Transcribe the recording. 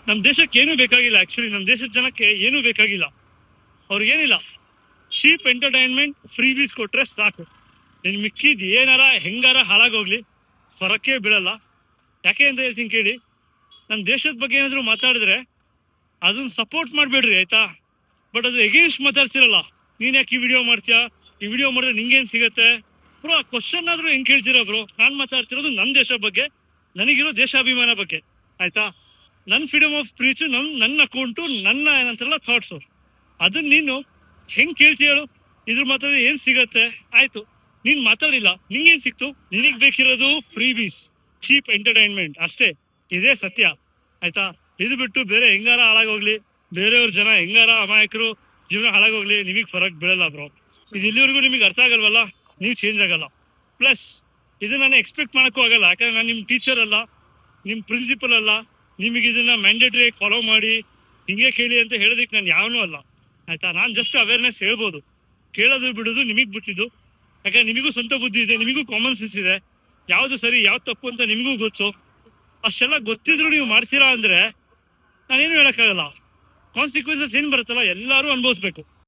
ನಮ್ಮ ದೇಶಕ್ಕೆ ಏನೂ ಬೇಕಾಗಿಲ್ಲ. ಆಕ್ಚುಲಿ ನಮ್ಮ ದೇಶದ ಜನಕ್ಕೆ ಏನೂ ಬೇಕಾಗಿಲ್ಲ. ಅವ್ರಿಗೇನಿಲ್ಲ, ಚೀಪ್ ಎಂಟರ್ಟೈನ್ಮೆಂಟ್, ಫ್ರೀ ಬೀಸ್ ಕೊಟ್ರೆ ಸಾಕು. ಇನ್ನು ಮಿಕ್ಕಿದ್ ಏನಾರ ಹೆಂಗಾರ ಹಾಳಾಗೋಗ್ಲಿ, ಫರಕ್ಕೆ ಬೀಳಲ್ಲ. ಯಾಕೆ ಅಂತ ಹೇಳ್ತೀನಿ ಕೇಳಿ. ನಮ್ಮ ದೇಶದ ಬಗ್ಗೆ ಏನಾದ್ರು ಮಾತಾಡಿದ್ರೆ ಅದನ್ನ ಸಪೋರ್ಟ್ ಮಾಡಬೇಡ್ರಿ, ಆಯ್ತಾ? ಬಟ್ ಅದು ಎಗೇನ್ಸ್ಟ್ ಮಾತಾಡ್ತಿರಲ್ಲ. ನೀನ್ ಯಾಕೆ ಈ ವಿಡಿಯೋ ಮಾಡ್ತೀಯಾ, ಈ ವಿಡಿಯೋ ಮಾಡಿದ್ರೆ ನಿಂಗೇನ್ ಸಿಗತ್ತೆ ಬ್ರೋ? ಆ ಕ್ವಶನ್ ಆದ್ರೂ ಹೆಂಗ್ ಕೇಳ್ತೀರಾ ಬ್ರೋ? ನಾನ್ ಮಾತಾಡ್ತಿರೋದು ನನ್ನ ದೇಶದ ಬಗ್ಗೆ, ನನಗಿರೋ ದೇಶಾಭಿಮಾನ ಬಗ್ಗೆ, ಆಯ್ತಾ? ನನ್ನ ಫ್ರೀಡಮ್ ಆಫ್ ಸ್ಪೀಚ್, ನನ್ನ ಅಕೌಂಟು, ನನ್ನ ಏನಂತಾರಲ್ಲ ಥಾಟ್ಸು. ಅದನ್ನ ನೀನು ಹೆಂಗ್ ಕೇಳ್ತೀಯ ಹೇಳು? ಇದ್ರ ಮಾತಾಡಿದ್ರೆ ಏನ್ ಸಿಗತ್ತೆ? ಆಯ್ತು, ನೀನ್ ಮಾತಾಡಿಲ್ಲ, ನಿಂಗೇನ್ ಸಿಕ್ತು? ನಿನಗ್ ಬೇಕಿರೋದು ಫ್ರೀ ಬೀಸ್, ಚೀಪ್ ಎಂಟರ್ಟೈನ್ಮೆಂಟ್ ಅಷ್ಟೇ. ಇದೇ ಸತ್ಯ, ಆಯ್ತಾ? ಇದು ಬಿಟ್ಟು ಬೇರೆ ಹೆಂಗಾರ ಹಾಳಾಗೋಗ್ಲಿ, ಬೇರೆಯವ್ರ ಜನ ಹೆಂಗಾರ ಅಮಾಯಕರು ಜೀವನ ಹಾಳಾಗೋಗ್ಲಿ, ನಿಮಗೆ ಫರಕ್ ಬೀಳಲ್ಲ ಬ್ರೋ. ಇದು ಇಲ್ಲಿವರೆಗೂ ನಿಮಗೆ ಅರ್ಥ ಆಗಲ್ವಲ್ಲ, ನೀವು ಚೇಂಜ್ ಆಗಲ್ಲ. ಪ್ಲಸ್ ಇದು ನಾನು ಎಕ್ಸ್ಪೆಕ್ಟ್ ಮಾಡಕ್ಕೂ ಆಗಲ್ಲ, ಯಾಕಂದ್ರೆ ನಾನು ನಿಮ್ಮ ಟೀಚರ್ ಅಲ್ಲ, ನಿಮ್ಮ ಪ್ರಿನ್ಸಿಪಲ್ ಅಲ್ಲ. ನಿಮಗೆ ಇದನ್ನ ಮ್ಯಾಂಡೇಟರಿ ಫಾಲೋ ಮಾಡಿ ಹಿಂಗೆ ಕೇಳಿ ಅಂತ ಹೇಳೋದಕ್ಕೆ ನಾನು ಯಾವನೂ ಅಲ್ಲ, ಆಯ್ತಾ? ನಾನು ಜಸ್ಟ್ ಅವೇರ್ನೆಸ್ ಹೇಳ್ಬೋದು. ಕೇಳೋದು ಬಿಡೋದು ನಿಮಗೆ ಬಿಟ್ಟಿದ್ದು. ಯಾಕಂದ್ರೆ ನಿಮಗೂ ಸ್ವಂತ ಬುದ್ಧಿ ಇದೆ, ನಿಮಗೂ ಕಾಮನ್ ಸೆನ್ಸ್ ಇದೆ. ಯಾವ್ದು ಸರಿ ಯಾವ್ದು ತಪ್ಪು ಅಂತ ನಿಮಗೂ ಗೊತ್ತು. ಅಷ್ಟೆಲ್ಲ ಗೊತ್ತಿದ್ರು ನೀವು ಮಾಡ್ತೀರಾ ಅಂದ್ರೆ ನಾನೇನು ಹೇಳಕ್ಕಾಗಲ್ಲ. ಕಾನ್ಸಿಕ್ವೆನ್ಸಸ್ ಏನ್ ಬರುತ್ತಲ್ಲ ಎಲ್ಲರೂ ಅನುಭವಿಸ್ಬೇಕು.